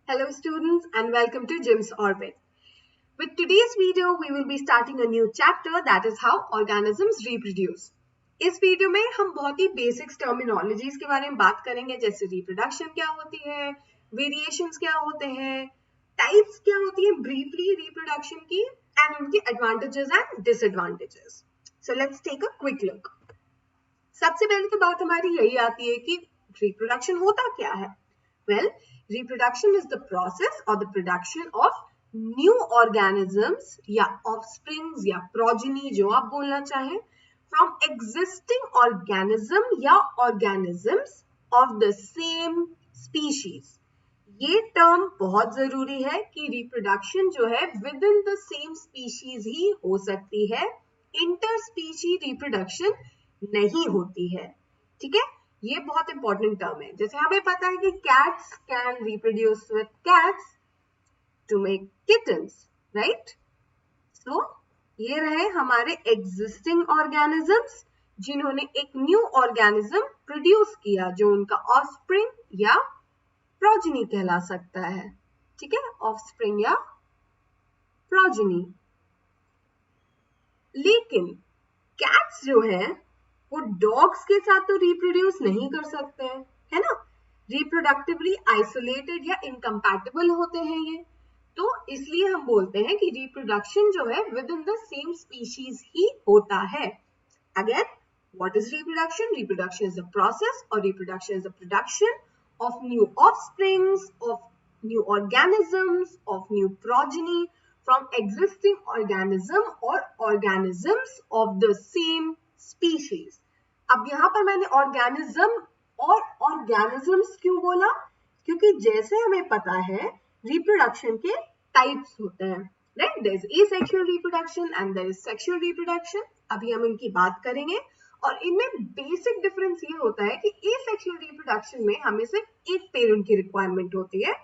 Hello students and welcome to Jim's Orbit. With today's video, we will be starting a new chapter that is how organisms reproduce. इस video में हम बहुत ही basics terminologies के बारे में बात करेंगे जैसे रिप्रोडक्शन क्या होती है, वेरिएशंस क्या होते हैं, टाइप्स क्या होती है ब्रीफली रिप्रोडक्शन की एंड उनके advantages and disadvantages. So let's take a quick look. सबसे पहले तो बात हमारी यही आती है कि रिप्रोडक्शन होता क्या है. Well, reproduction is the process or the production of new organisms या offsprings या progeny जो आप बोलना चाहें from existing organism या organisms of the same species. ये टर्म बहुत जरूरी है कि रिप्रोडक्शन जो है within the same species ही हो सकती है, इंटर स्पीशी रिप्रोडक्शन नहीं होती है. ठीक है, ये बहुत इंपॉर्टेंट टर्म है. जैसे हमें पता है कि cats can reproduce with cats to make kittens, right? So ये रहे हमारे एग्जिस्टिंग ऑर्गेनिजम्स जिन्होंने एक न्यू ऑर्गेनिज्म प्रोड्यूस किया जो उनका ऑफस्प्रिंग या प्रोजेनी कहला सकता है. ठीक है, ऑफस्प्रिंग या प्रोजेनी. लेकिन कैट्स जो है वो डॉग्स के साथ तो रिप्रोड्यूस नहीं कर सकते हैं, है ना? रिप्रोडक्टिवली आइसोलेटेड या इनकम्पैटिबल होते हैं ये. तो इसलिए हम बोलते हैं कि रिप्रोडक्शन जो है within the same species ही होता है. Again, what is reproduction? Reproduction is the process और reproduction is the production of new offsprings, of new organisms, of new progeny from existing organism और organisms of the same species. अब यहाँ पर मैंने organism और ऑर्गेनिजम्स क्यों बोला? क्योंकि जैसे हमें पता है रिप्रोडक्शन के टाइप्स होते हैं, right? There is asexual reproduction and there is sexual reproduction. अभी हम इनकी बात करेंगे और इनमें बेसिक डिफरेंस ये होता है कि एसेक्सुअल रिप्रोडक्शन में हमें सिर्फ एक पेरेंट की रिक्वायरमेंट होती है,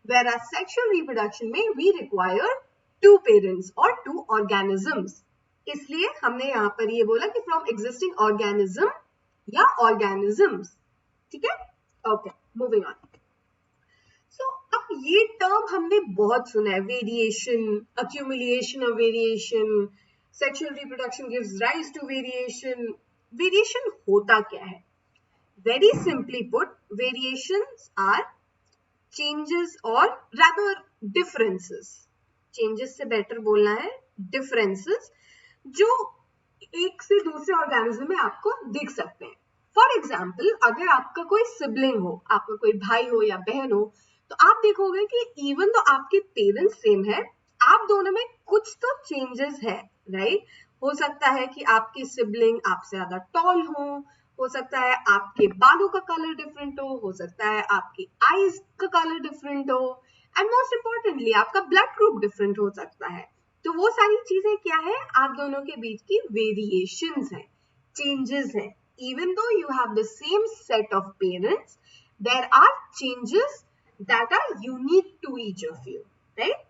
whereas सेक्सुअल रिप्रोडक्शन में वी रिक्वायर टू पेरेंट्स और टू ऑर्गेनिजम्स. इसलिए हमने यहाँ पर ये बोला कि फ्रॉम एग्जिस्टिंग ऑर्गेनिज्म या ऑर्गेनिजम्स. ठीक है, ओके, मूविंग ऑन. सो अब ये टर्म हमने बहुत सुना है, variation, accumulation of variation, sexual reproduction gives rise to variation. Variation होता क्या है? Very simply put, variations are changes और रादर डिफरेंसेस. चेंजेस से बेटर बोलना है डिफरेंसेस जो एक से दूसरे ऑर्गेनिज्म में आपको दिख सकते हैं. फॉर एग्जाम्पल, अगर आपका कोई सिबलिंग हो, आपका कोई भाई हो या बहन हो, तो आप देखोगे कि इवन तो आपके पेरेंट्स सेम है, आप दोनों में कुछ तो चेंजेस है, राइट? हो सकता है कि आपकी सिबलिंग आपसे ज्यादा टॉल हो सकता है आपके बालों का कलर डिफरेंट हो सकता है आपकी आईज का कलर डिफरेंट हो, एंड मोस्ट इंपॉर्टेंटली आपका ब्लड ग्रुप डिफरेंट हो सकता है. तो वो सारी चीजें क्या है? आप दोनों के बीच की वेरिएशंस हैं, चेंजेस हैं. Even though you have the same set of parents, there are changes that are unique to each of you, right?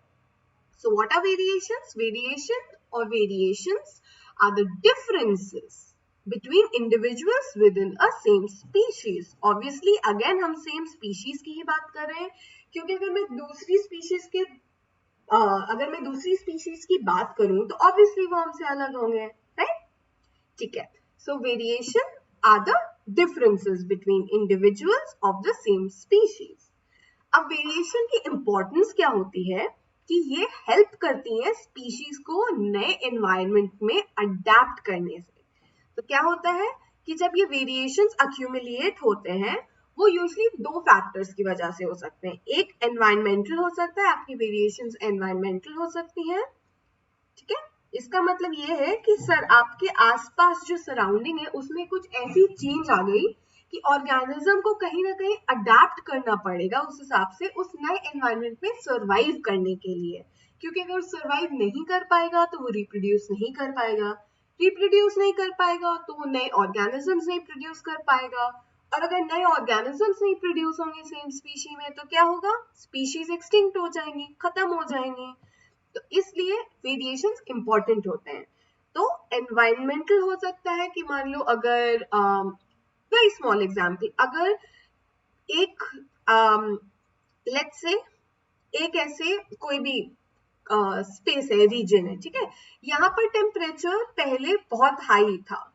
So what are variations? Variation or variations are the differences between individuals within a same species. Obviously, again हम same species की ही बात कर रहे हैं, क्योंकि अगर मैं दूसरी स्पीशीज की बात करूं तो ऑब्वियसली वो हमसे अलग होंगे, राइट? ठीक है, so variation are the differences between individuals of the same species. अब वेरिएशन की इंपॉर्टेंस क्या होती है कि ये हेल्प करती है स्पीशीज को नए एनवायरनमेंट में अडेप्ट करने से. तो क्या होता है कि जब ये वेरिएशंस अक्यूमुलेट होते हैं, वो यूजुअली दो फैक्टर्स की वजह से हो सकते हैं. एक एनवायरमेंटल हो सकता है, आपकी वेरिएशंस एनवायरमेंटल हो सकती हैं. ठीक है, इसका मतलब ये है कि सर आपके आसपास जो सराउंडिंग है उसमें कुछ ऐसी चेंज आ गई कि ऑर्गेनिज्म को कहीं ना कहीं अडेप्ट करना पड़ेगा उस हिसाब से उस नए एनवायरनमेंट में सर्वाइव करने के लिए. क्योंकि अगर सर्वाइव नहीं कर पाएगा तो वो रिप्रोड्यूस नहीं कर पाएगा, रिप्रोड्यूस नहीं कर पाएगा तो वो नए ऑर्गेनिजम्स नहीं प्रोड्यूस कर पाएगा, और अगर नए ऑर्गेनिजम्स नहीं प्रोड्यूस होंगे सेम स्पीशी में तो क्या होगा? स्पीशीज एक्सटिंक्ट हो जाएंगी, खत्म हो जाएंगी. तो इसलिए वेरिएशंस इंपॉर्टेंट होते हैं. तो एनवायरमेंटल हो सकता है कि मान लो अगर वेरी स्मॉल एग्जाम्पल, अगर एक लेट्स से एक ऐसे कोई भी स्पेस है, रीजन है, ठीक है, यहाँ पर टेम्परेचर पहले बहुत हाई था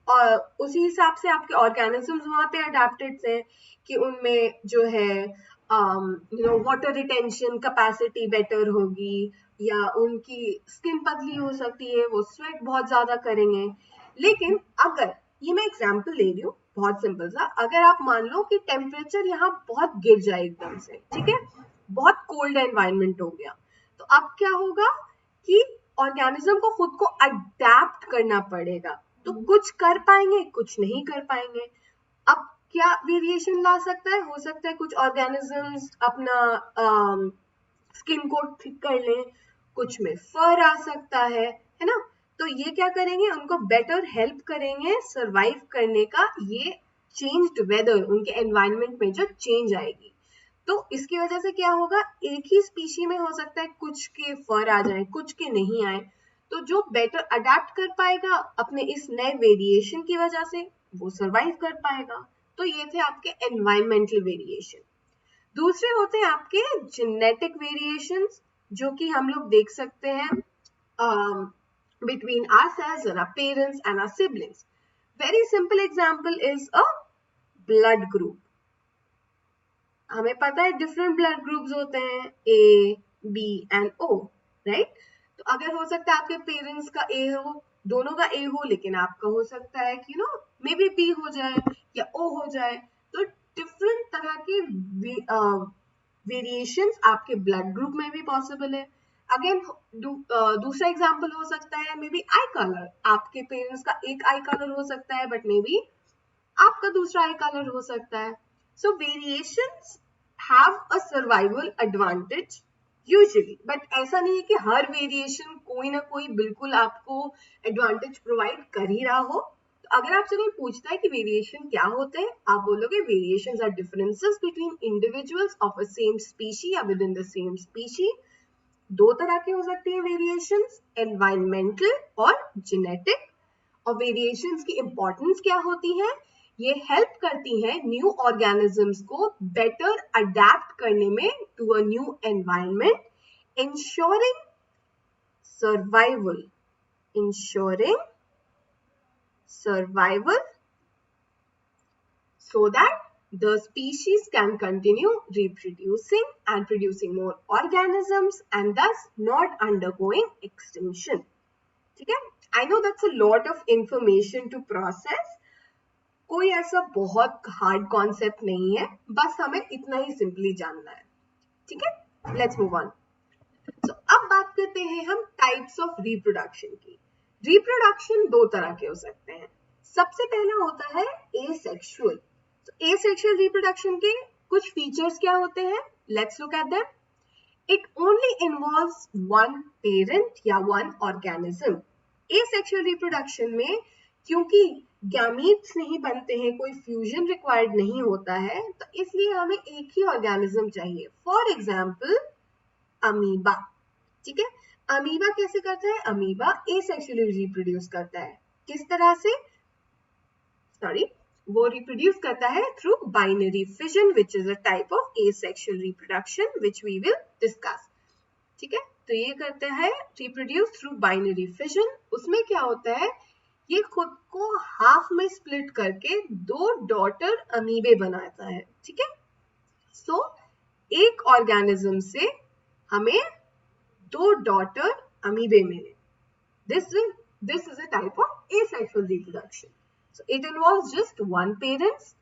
और उसी हिसाब से आपके ऑर्गेनिजम्स वहां पे अडेप्टेड थे कि उनमें जो है वाटर रिटेंशन कैपेसिटी बेटर होगी या उनकी स्किन पतली हो सकती है, वो स्वेट बहुत ज्यादा करेंगे। लेकिन अगर ये मैं एग्जांपल ले रही हूँ बहुत सिंपल सा, अगर आप मान लो कि टेम्परेचर यहाँ बहुत गिर जाए एकदम से, ठीक है, बहुत कोल्ड एनवायरनमेंट हो गया, तो अब क्या होगा कि ऑर्गेनिज्म को खुद को अडेप्ट करना पड़ेगा, तो कुछ कर पाएंगे कुछ नहीं कर पाएंगे। अब क्या वेरिएशन ला सकता है, हो सकता है कुछ ऑर्गेनिजम्स अपना स्किन को ठीक कर लें, कुछ में फर आ सकता है ना, तो ये क्या करेंगे, उनको बेटर हेल्प करेंगे सरवाइव करने का, ये चेंज्ड वेदर, उनके एनवायरनमेंट में जो चेंज आएगी, तो इसकी वजह से क्या होगा, एक ही स्पीशी में हो सकता है कुछ के फर आ जाए कुछ के नहीं आए, तो जो बेटर अडेप्ट कर पाएगा अपने इस नए वेरिएशन की वजह से वो सरवाइव कर पाएगा। तो ये थे आपके एनवायरमेंटल वेरिएशन। दूसरे होते हैं आपके जेनेटिक वेरिएशंस, जो कि हम लोग देख सकते हैं between ourselves and our parents and our siblings. Very simple example is a blood group. हमें पता है डिफरेंट ब्लड ग्रुप्स होते हैं, A B and O, right. तो अगर हो सकता है आपके पेरेंट्स का ए हो, दोनों का ए हो, लेकिन आपका हो सकता है कि मे बी बी हो जाए या ओ हो जाए, तो डिफरेंट तरह के वेरिएशंस आपके ब्लड ग्रुप में भी पॉसिबल है। अगेन दूसरा एग्जांपल हो सकता है मे बी आई कलर, आपके पेरेंट्स का एक आई कलर हो सकता है बट मे बी आपका दूसरा आई कलर हो सकता है। So variations have a survival advantage usually, but ऐसा नहीं है कि हर वेरिएशन कोई ना कोई बिल्कुल आपको एडवांटेज प्रोवाइड कर ही रहा हो। तो अगर आपसे कोई पूछता है कि वेरिएशन क्या होते हैं, आप बोलोगे variations are differences between individuals of a same species या within the same species. दो तरह के हो सकते हैं वेरिएशंस, एनवायरमेंटल और जेनेटिक। और वेरिएशंस की इंपॉर्टेंस क्या होती है, ये हेल्प करती है न्यू ऑर्गेनिजम्स को बेटर अडेप्ट करने में to a new environment, ensuring survival so that the species can continue reproducing and producing more organisms and thus not undergoing extinction. ठीक है, I know that's a lot of information to process. कोई ऐसा बहुत hard concept नहीं है, बस हमें इतना ही सिंपली जानना है, ठीक है। Let's move on. तो अब बात करते हैं हम टाइप्स ऑफ रिप्रोडक्शन की। रिप्रोडक्शन दो तरह के हो सकते हैं। सबसे पहला होता है एसेक्सुअल। तो एसेक्सुअल रिप्रोडक्शन के कुछ फीचर्स क्या होते हैं, let's look at them. It only involves one parent या वन ऑर्गेनिज्म। एसेक्सुअल रिप्रोडक्शन में क्योंकि गैमीट्स नहीं बनते हैं, कोई फ्यूजन रिक्वायर्ड नहीं होता है, तो इसलिए हमें एक ही ऑर्गेनिज्म चाहिए। फॉर एग्जाम्पल अमीबा, ठीक है। अमीबा कैसे करता है, अमीबा एसेक्सुअली रिप्रोड्यूस करता है। किस तरह से, वो रिप्रोड्यूस करता है through binary fission, which is a type of asexual reproduction which we will discuss, ठीक है। तो ये करता है रिप्रोड्यूस थ्रू बाइनरी फिजन। उसमें क्या होता है, ये खुद को हाफ में स्प्लिट करके दो डॉटर अमीबे बनाता है, ठीक है। सो एक ऑर्गेनिज्म से हमें दो डॉटर अमीबे मिले। This is a type of asexual reproduction. So it involves just one parents,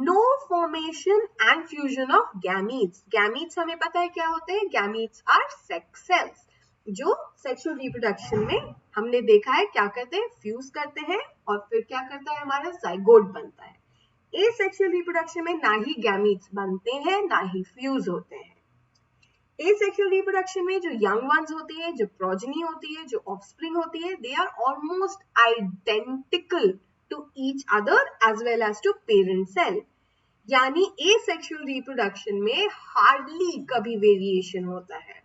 no formation and fusion of gametes. Gametes हमें पता है क्या होते हैं, गैमीट्स आर सेक्स सेल्स, जो सेक्सुअल रिप्रोडक्शन में हमने देखा है क्या करते हैं, फ्यूज करते हैं और फिर क्या करता है, हमारा जाइगोट बनता है। एसेक्सुअल रिप्रोडक्शन में ना ही गैमीट्स बनते हैं ना ही फ्यूज होते हैं। एसेक्सुअल रिप्रोडक्शन में जो यंग वंस होती है, जो प्रोजेनी होती है, जो ऑफस्प्रिंग होती है, they are almost identical to each other as well as to parent cell. यानी एसेक्सुअल रिप्रोडक्शन में हार्डली कभी वेरिएशन होता है,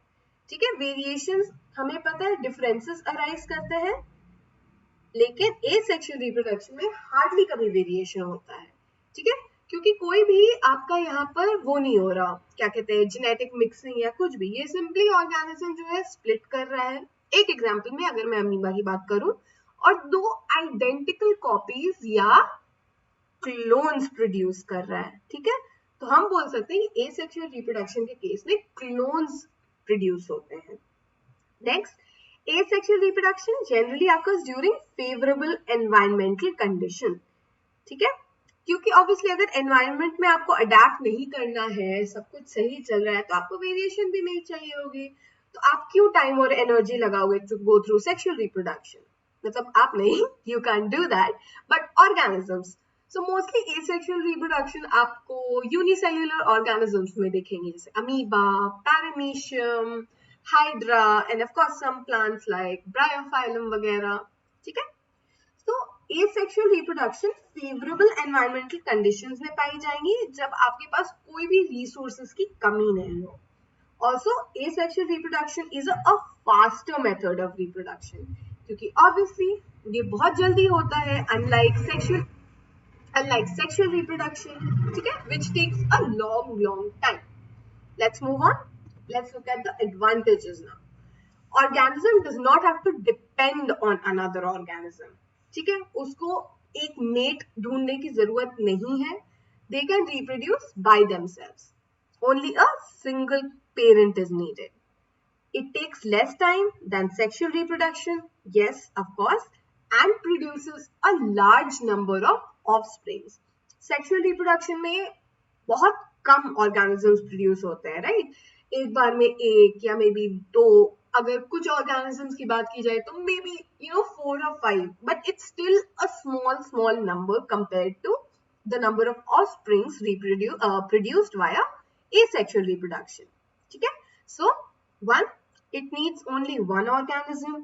ठीक है। वेरिएशंस हमें पता है डिफरेंसेस अराइज करते हैं, लेकिन एसेक्सुअल रिप्रोडक्शन में हार्डली कभी वेरिएशन होता है, ठीक है। क्योंकि कोई भी आपका यहाँ पर वो नहीं हो रहा, क्या कहते हैं, जेनेटिक मिक्सिंग या कुछ भी, ये सिंपली ऑर्गेनिज्म जो है स्प्लिट कर रहा है। एक एग्जांपल में अगर मैं अमीबा की बात करूं, और दो आइडेंटिकल कॉपीज या क्लोन्स प्रोड्यूस कर रहा है, ठीक है, तो हम बोल सकते हैं कि एसेक्सुअल रिप्रोडक्शन के केस में क्लोन्स प्रोड्यूस होते हैं। Next, asexual reproduction generally occurs during favorable environmental condition, ठीक है, क्योंकि ऑब्वियसली अगर एनवायरनमेंट में आपको अडेप्ट नहीं करना है, सब कुछ सही चल रहा है, तो आपको वेरिएशन भी नहीं चाहिए होगी, तो आप क्यों टाइम और एनर्जी लगाओगे to go through sexual reproduction? मतलब आप नहीं, you can do that, but organisms, so mostly asexual reproduction आपको यूनिसेल्युलर ऑर्गेनिजम्स में दिखेंगे, जैसे amoeba, paramecium, hydra, and of course some plants like bryophyllum वगैरह, ठीक है। तो asexual reproduction favourable environmental conditions में पाई जाएंगी जब आपके पास कोई भी रिसोर्सेज की कमी नहीं हो। Also, asexual reproduction is a faster method of reproduction, क्योंकि obviously ये बहुत जल्दी होता है, unlike sexual reproduction, ठीक है, which takes a long time. Let's move on. Let's look at the advantages now. Organism does not have to depend on another organism, ठीक है, उसको एक मेट ढूंढने की जरूरत नहीं है। They can reproduce by themselves. Only a single parent is needed. It takes less time than sexual reproduction, yes, of course, and produces a large number of offsprings. Sexual reproduction में बहुत कम organisms produce होते हैं, right? एक बार में एक या may be दो, अगर कुछ organisms की बात की जाए तो may be 4 or 5, but it's still a small number compared to the number of offsprings produced via asexual reproduction, ठीक है। So 1, it needs only one organism.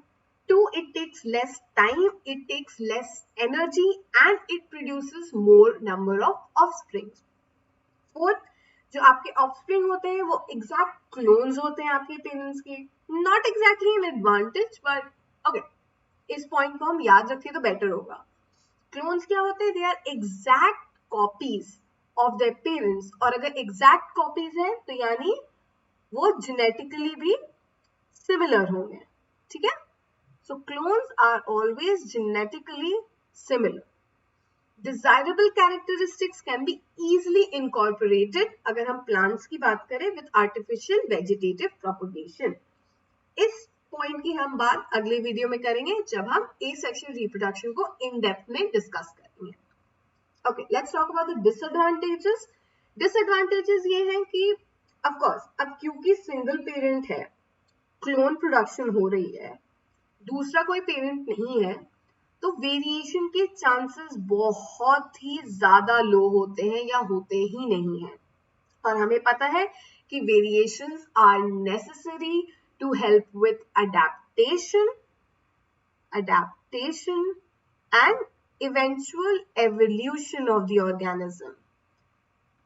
2, it takes less time, it takes less energy, and it produces more number of offsprings. 4th, जो आपके offspring होते हैं वो exact clones होते हैं आपके पेरेंट्स के, not exactly an advantage, but okay, इस पॉइंट को हम याद रखें तो बेटर होगा। क्लोन्स क्या होते हैं? They are exact copies of their parents, और अगर एग्जैक्ट कॉपीज है तो यानी वो जेनेटिकली भी सिमिलर होंगे, ठीक है। So clones are always genetically similar. Desirable characteristics can be easily incorporated अगर हम plants की बात करें with artificial vegetative propagation. इस पॉइंट की हम बात अगले वीडियो में करेंगे जब हम asexual reproduction को in depth में डिस्कस करेंगे. Okay, let's talk about the disadvantages. Disadvantages ये हैं कि of course अब क्योंकि सिंगल पेरेंट है, क्लोन प्रोडक्शन हो रही है, दूसरा कोई पेरेंट नहीं है, तो वेरिएशन के चांसेस बहुत ही ज्यादा लो होते हैं या होते ही नहीं है। और हमें पता है कि variations are necessary to help with adaptation and eventual evolution of the organism,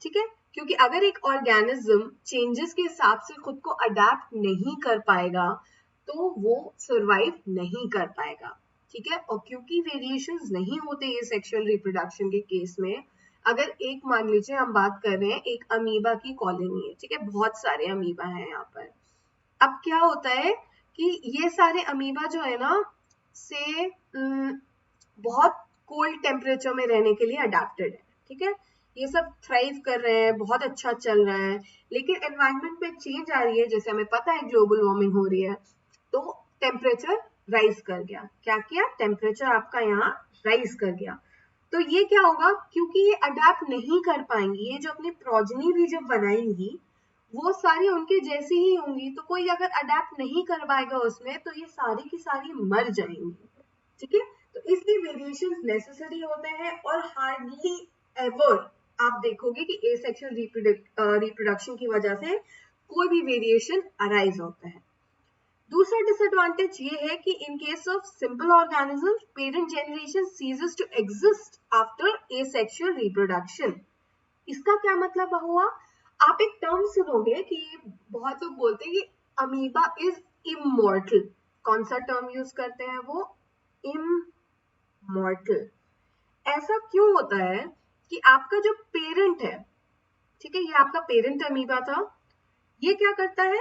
ठीक है, क्योंकि अगर एक ऑर्गेनिज्म चेंजेस के हिसाब से खुद को अडैप्ट नहीं कर पाएगा तो वो सरवाइव नहीं कर पाएगा, ठीक है। और क्योंकि वेरिएशंस नहीं होते ये सेक्सुअल रिप्रोडक्शन के केस में, अगर एक मान लीजिए हम बात कर रहे हैं एक अमीबा की कॉलोनी है, ठीक है, बहुत सारे अमीबा हैं यहाँ पर। अब क्या होता है कि ये सारे अमीबा जो है ना से बहुत कोल्ड टेम्परेचर में रहने के लिए अडेप्टेड है, ठीक है, ये सब थ्राइव कर रहे हैं, बहुत अच्छा चल रहा है, लेकिन एनवायरनमेंट में चेंज आ रही है, जैसे हमें पता है ग्लोबल वार्मिंग हो रही है, तो टेम्परेचर राइज कर गया। क्या किया? टेम्परेचर आपका यहाँ राइज कर गया, तो ये क्या होगा, क्योंकि ये अडेप्ट नहीं कर पाएंगी, ये जो अपनी प्रोजेनी भी जब बनाएंगी वो सारी उनके जैसी ही होंगी, तो कोई अगर अडेप्ट नहीं कर पाएगा उसमें तो ये सारी की सारी मर जाएंगी, ठीक है। तो इसलिए वेरिएशंस नेसेसरी होते हैं, और हार्डली एवर आप देखोगे कि एसेक्सुअल रिप्रोडक्शन की वजह से कोई भी वेरिएशन अराइज होता है। दूसरा डिसएडवांटेज ये है कि in case of simple organisms parent generation ceases to exist after asexual reproduction. इसका क्या मतलब हुआ? आप एक टर्म सुनोगे कि बहुत लोग बोलते हैं कि अमीबा इज इमॉर्टल। कौन सा टर्म यूज करते हैं वो? इमॉर्टल। ऐसा क्यों होता है? कि आपका जो पेरेंट है, ठीक है, ये आपका पेरेंट अमीबा था, ये क्या करता है,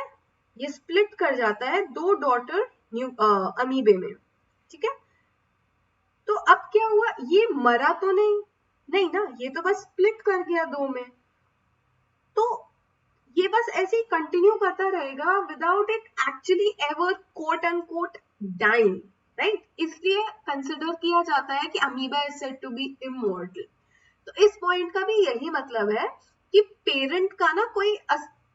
ये स्प्लिट कर जाता है 2 डॉटर अमीबे में, ठीक है। तो अब क्या हुआ, ये मरा तो नहीं ना, ये तो बस स्प्लिट कर गया 2 में, तो ये बस ऐसे ही कंटिन्यू करता रहेगा without it actually ever quote and quote dying, right. इसलिए कंसिडर किया जाता है कि amoeba is said to be immortal. तो इस पॉइंट का भी यही मतलब है कि पेरेंट का ना कोई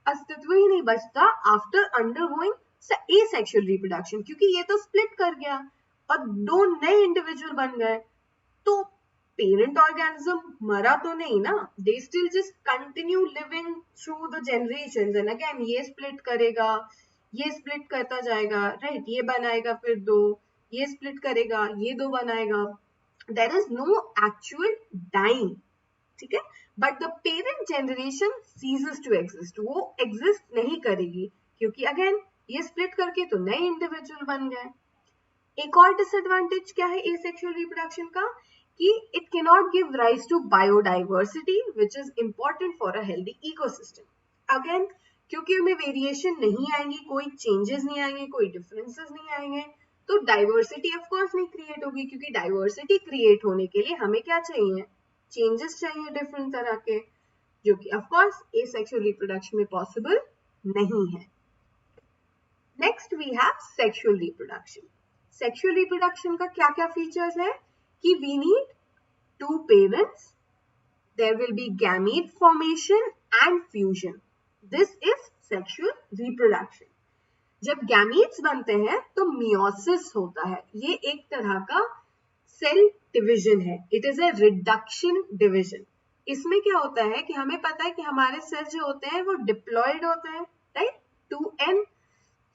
अस्तित्व ही नहीं बचता आफ्टर अंडरगोइंग एसेक्सुअल रिप्रोडक्शन, क्योंकि ये तो स्प्लिट कर गया और 2 नए इंडिविजुअल बन गए, तो पेरेंट ऑर्गेनिज्म मरा तो नहीं ना, they still just continue living through the generations, and again ये स्प्लिट करेगा, ये स्प्लिट करता जाएगा, राइट, ये बनाएगा फिर 2, ये स्प्लिट करेगा, ये 2 बनाएगा, there is no actual dying, ठीक है। But the parent generation ceases to exist, वो एग्जिस्ट नहीं करेगी, क्योंकि अगेन ये स्प्लिट करके तो नए इंडिविजुअल बन गए। एक और डिसएडवांटेज क्या है एसेक्सुअल रिप्रोडक्शन का, कि it can not give rise to biodiversity which is important for a healthy ecosystem. Again क्योंकि उनमें वेरिएशन नहीं आएंगी, कोई चेंजेस नहीं आएंगे, कोई डिफरेंसेस नहीं आएंगे, तो डाइवर्सिटी ऑफ कोर्स नहीं क्रिएट होगी, क्योंकि डाइवर्सिटी क्रिएट होने के लिए हमें क्या चाहिए, चेंजेस चाहिए डिफरेंट तरह के, जो कि ऑफ कोर्स एसेक्सुअल रिप्रोडक्शन में पॉसिबल नहीं है। Next we have sexual reproduction. Sexual reproduction का क्या क्या फीचर्स है कि we need 2 parents, there will be gamete formation and fusion, this is sexual reproduction. जब गैमीट्स बनते हैं तो मियोसिस होता है, ये एक तरह का सेल डिवीजन है, it is a reduction division. इसमें क्या होता है कि हमें पता है कि हमारे सेल्स जो होते हैं वो डिप्लॉयड होते हैं, राइट, 2n,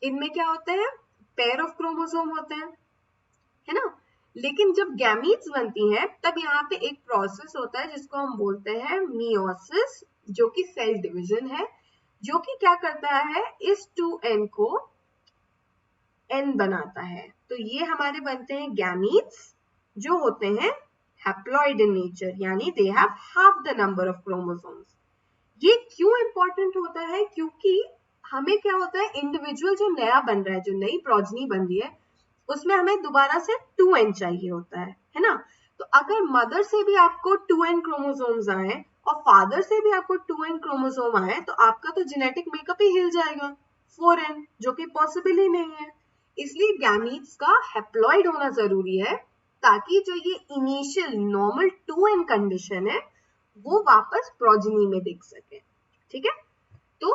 इनमें क्या होते हैं, पेयर ऑफ क्रोमोसोम होते हैं, है ना। लेकिन जब गैमीट्स बनती हैं तब यहाँ पे एक प्रोसेस होता है जिसको हम बोलते हैं मियोसिस, जो कि सेल डिवीजन है, जो कि क्या करता है, इस 2n को n बनाता है। तो ये हमारे बनते हैं गैमीट्स, जो होते हैं हैप्लॉइड इन नेचर, यानी they have half the number of chromosomes. ये क्यों इंपॉर्टेंट होता है, क्योंकि हमें क्या होता है, इंडिविजुअल जो नया बन रहा है, जो नई प्रोजनी बन रही है, उसमें हमें दोबारा से 2n चाहिए होता है ना। तो अगर मदर से भी आपको 2n क्रोमोसोम्स आए और फादर से भी आपको 2n क्रोमोसोम आए, तो आपका तो जेनेटिक मेकअप ही हिल जाएगा 4n, जो कि पॉसिबल ही नहीं है। इसलिए गैमीट्स का हैप्लॉइड होना जरूरी है, ताकि जो ये इनिशियल नॉर्मल 2n कंडीशन है वो वापस प्रोजेनी में दिख सके, ठीक है। तो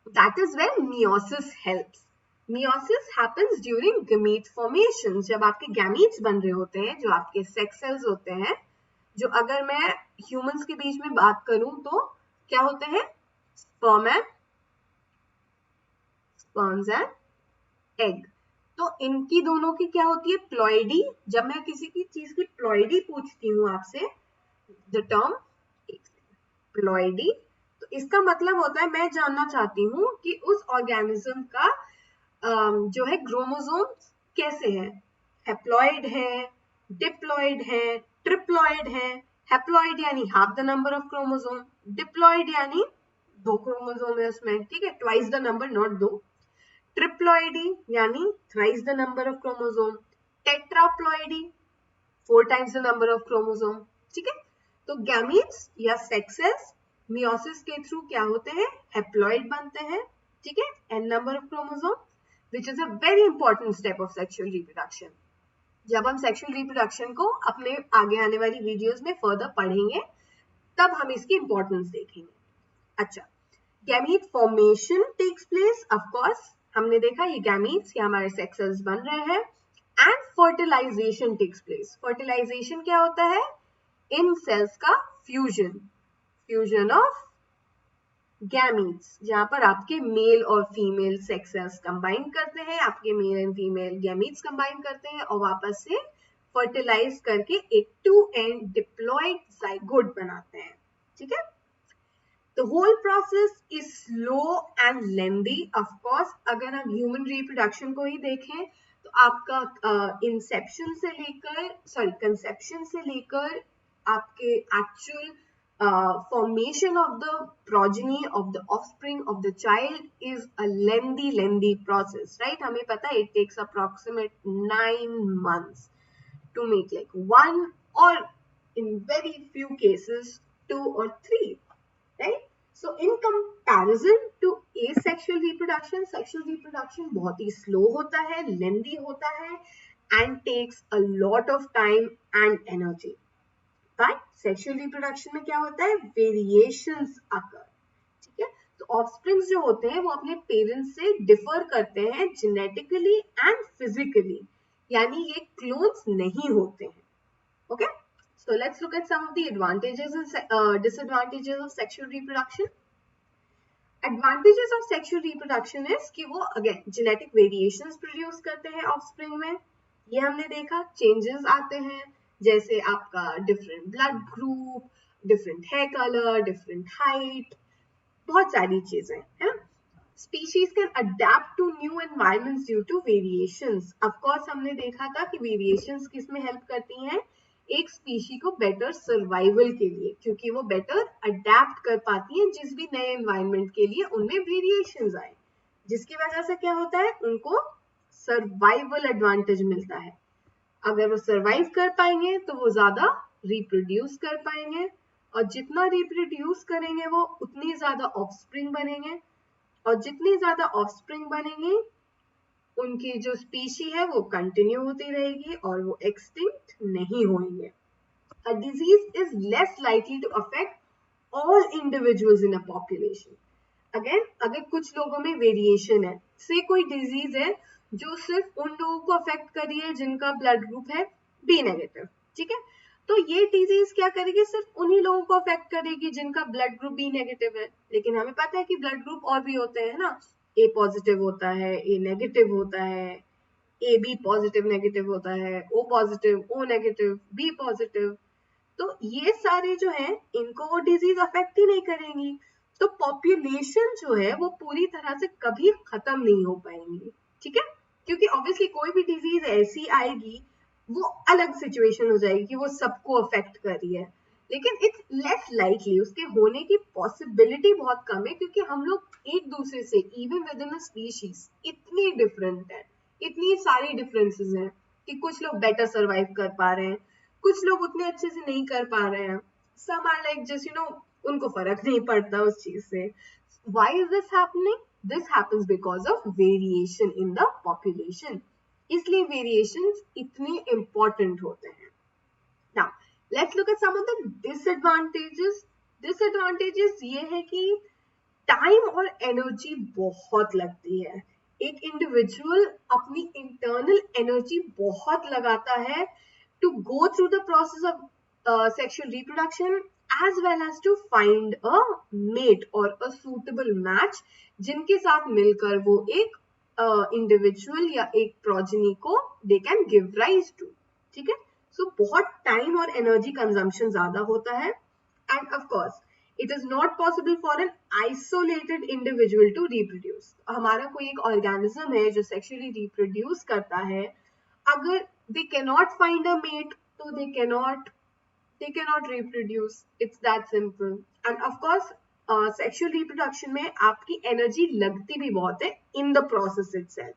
that is when meiosis helps. Meiosis happens during gamete formation, जब आपके गैमीट्स बन रहे होते हैं, जो आपके सेक्स सेल्स होते हैं, जो अगर मैं ह्यूमंस के बीच में बात करूं तो क्या होते हैं, स्पर्म्स एंड एग। तो इनकी दोनों की क्या होती है, प्लॉइडी। जब मैं किसी की चीज की प्लॉइडी पूछती हूँ आपसे, द टर्म प्लॉइडी, तो इसका मतलब होता है मैं जानना चाहती हूँ कि उस ऑर्गेनिज्म का जो है क्रोमोसोम कैसे है, हैप्लॉइड है, डिप्लॉइड है, ट्रिप्लॉइड है। हैप्लॉइड यानी half the number of chromosome, diploid यानी 2 क्रोमोसोम है उसमें, ठीक है, twice the number, not 2। Triploidy यानी thrice the number of chromosome, tetraploidy 4 times the number of chromosome, ठीक है। तो गैमीट्स या सेक्स सेल्स मियोसिस के थ्रू क्या होते हैं, हैप्लॉइड बनते हैं, ठीक है, n number of chromosome, which is a very important step of sexual reproduction. जब हम सेक्सुअल रिप्रोडक्शन को अपने आगे आने वाली वीडियोस में फर्दर पढ़ेंगे, तब हम इसकी इंपॉर्टेंस देखेंगे। अच्छा, gamete formation takes place, of course हमने देखा ये गैमीट्स या हमारे सेक्स सेल्स बन रहे हैं, and fertilisation takes place. Fertilisation क्या होता है, इन सेल्स का फ्यूजन ऑफ गैमीट्स, जहां पर आपके मेल और फीमेल सेक्स सेल्स कंबाइन करते हैं, आपके male and female gametes combine करते हैं और वापस से फर्टिलाइज करके एक 2n डिप्लॉइड जाइगोट बनाते हैं, ठीक है। The whole process is slow and lengthy. Of course, अगर हम ह्यूमन रिप्रोडक्शन को ही देखें तो आपका कंसेप्शन से लेकर आपके actual formation of the progeny of the offspring of the child is a lengthy process, right? हमें पता है it takes approximate 9 months to make like one, or in very few cases 2 or 3, right? So in comparison to asexual reproduction, sexual reproduction बहुत ही slow होता है, lengthy होता है and takes a lot of time and energy. But sexual reproduction में क्या होता है, variations अकर, ठीक है? तो ऑफस्प्रिंग्स जो होते हैं वो अपने पेरेंट्स से डिफर करते हैं जेनेटिकली एंड फिजिकली, यानी ये क्लोन्स नहीं होते हैं. Okay, so let's look at some of the advantages and disadvantages of sexual reproduction. Advantages of sexual reproduction is कि वो अगेन जेनेटिक वेरिएशंस प्रोड्यूस करते हैं ऑफस्प्रिंग में. ये हमने देखा, चेंजेस आते हैं जैसे आपका different blood group, different hair colour, different height, बहुत सारी चीजें हैं. Species can adapt to new environments due to variations. Of course हमने देखा था कि वेरिएशंस किस में हेल्प करती हैं, एक स्पीशी को बेटर सर्वाइवल के लिए, क्योंकि वो बेटर अडेप्ट कर पाती हैं जिस भी नए एनवायरनमेंट के लिए उनमें वेरिएशंस आए, जिसकी वजह से क्या होता है, उनको सर्वाइवल एडवांटेज मिलता है. अगर वो सर्वाइव कर पाएंगे तो वो ज्यादा रिप्रोड्यूस कर पाएंगे, और जितना रिप्रोड्यूस करेंगे वो उतनी ज्यादा ऑफस्प्रिंग बनेंगे, और जितनी ज्यादा ऑफस्प्रिंग बनेंगे उनकी जो स्पीशी है वो कंटिन्यू होती रहेगी और वो एक्सटिंक्ट नहीं होंगे. A disease is less likely to affect all individuals in a population. Again, अगर कुछ लोगों में वेरिएशन है, से कोई डिजीज है जो सिर्फ उन लोगों को अफेक्ट कर रही है जिनका ब्लड ग्रुप है बी नेगेटिव, ठीक है? तो ये डिजीज क्या करेगी, सिर्फ उन्हीं लोगों को अफेक्ट करेगी जिनका ब्लड ग्रुप बी नेगेटिव है. लेकिन हमें पता है कि ब्लड ग्रुप और भी होते हैं ना, ए पॉजिटिव होता है, ए नेगेटिव होता है, ए बी पॉजिटिव नेगेटिव होता है, O positive, O negative, B positive. तो ये सारे जो है इनको वो डिजीज अफेक्ट ही नहीं करेंगी. तो पॉपुलेशन जो है वो पूरी तरह से कभी खत्म नहीं हो पाएंगी, ठीक है? क्योंकि ऑब्वियसली कोई भी डिजीज ऐसी आएगी, वो अलग सिचुएशन हो जाएगी कि वो सबको अफेक्ट कर रही है, लेकिन इट्स लेस लाइकली, उसके होने की पॉसिबिलिटी बहुत कम है, क्योंकि हम लोग एक दूसरे से even with in a species इतनी डिफरेंट है, इतनी सारी डिफरेंसेस हैं कि कुछ लोग बेटर सर्वाइव कर पा रहे हैं, कुछ लोग उतने अच्छे से नहीं कर पा रहे हैं. Some are like just you know, उनको फर्क नहीं पड़ता उस चीज से. Why is this happening? This happens because of variation in the population. इसलिए वेरिएशंस इतने इंपॉर्टेंट होते हैं. Now let's look at some of the disadvantages. Disadvantages ये है कि टाइम और एनर्जी बहुत लगती है. एक इंडिविजुअल अपनी इंटरनल एनर्जी बहुत लगाता है to go through the process of sexual reproduction as well as to find a mate or a suitable match जिनके साथ मिलकर वो एक इंडिविजुअल या एक प्रोजेनी को they can give rise to, ठीक है? So बहुत टाइम और एनर्जी कंजम्पशन ज्यादा होता है. and of course it is not possible for an isolated individual to reproduce. हमारा कोई एक ऑर्गेनिज्म है जो सेक्सुअली रिप्रोड्यूस करता है, अगर they cannot find a mate, so they cannot reproduce. It's that simple. And of course sexual reproduction में आपकी एनर्जी लगती भी बहुत है in the process itself.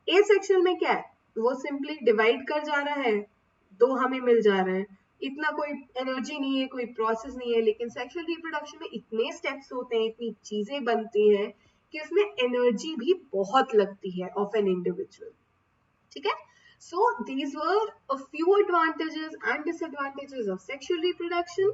asexual में क्या है, वो सिंपली डिवाइड कर जा रहा है, दो हमें मिल जा रहे हैं, इतना कोई एनर्जी नहीं है, कोई प्रोसेस नहीं है. लेकिन सेक्सुअल रिप्रोडक्शन में इतने स्टेप्स होते हैं, इतनी चीजें बनती हैं कि उसमें एनर्जी भी बहुत लगती है ऑफ एन इंडिविजुअल, ठीक है? So these were a few advantages and disadvantages of sexual reproduction.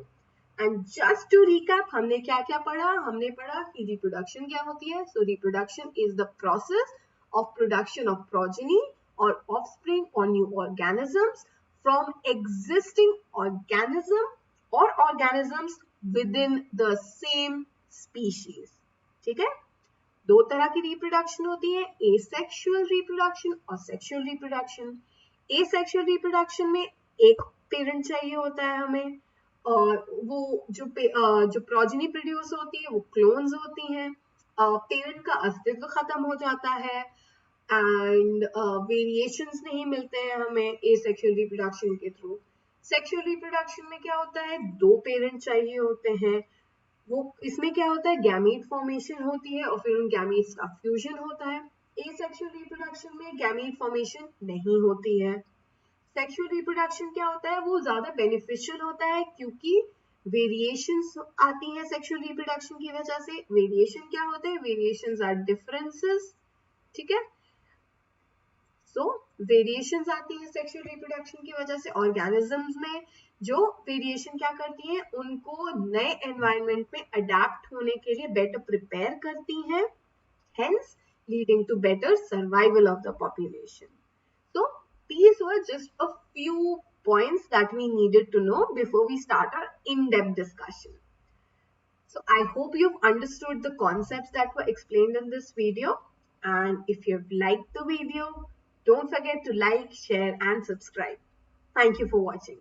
And just to recap, हमने क्या क्या पढ़ा? हमने पढ़ा कि reproduction क्या होती है. So reproduction is the process of production of progeny or offspring or new organisms from existing organism or organisms within the same species. ठीक है? दो तरह की रिप्रोडक्शन होती है, एसेक्सुअल रिप्रोडक्शन और सेक्सुअल रिप्रोडक्शन. एसेक्सुअल रिप्रोडक्शन में एक पेरेंट चाहिए होता है हमें, और वो जो प्रोजेनी प्रोड्यूस होती है वो क्लोन्स होती हैं. पेरेंट का अस्तित्व खत्म हो जाता है एंड वेरिएशंस नहीं मिलते हैं हमें एसेक्सुअल रिप्रोडक्शन के थ्रू. सेक्सुअल रिप्रोडक्शन में क्या होता है, 2 पेरेंट चाहिए होते हैं। वो इसमें क्या होता है, गैमीट फॉर्मेशन होती है और फिर उन गैमीट्स का फ्यूजन होता है। एसेक्सुअल रिप्रोडक्शन में गैमीट फॉर्मेशन नहीं होती है। सेक्सुअल रिप्रोडक्शन क्या होता है, वो ज्यादा बेनिफिशियल होता है क्योंकि वेरिएशंस आती हैं सेक्सुअल रिप्रोडक्शन की वजह से। वेरिएशन क्या होते हैं, वेरिएशंस आर डिफरेंसेस, ठीक है। सो वेरिएशंस आती है सेक्सुअल रिप्रोडक्शन की वजह से। ऑर्गेनिजम्स में जो वेरिएशन क्या करती हैं, उनको नए एनवायरनमेंट में अडेप्ट होने के लिए बेटर प्रिपेयर करती हैं, hence leading to better survival of the population. So these were just a few points that we needed to know before we start our in-depth discussion. So I hope you've understood the concepts that were explained in this video. And if you've liked the video, don't forget to like, share, and subscribe. Thank you for watching.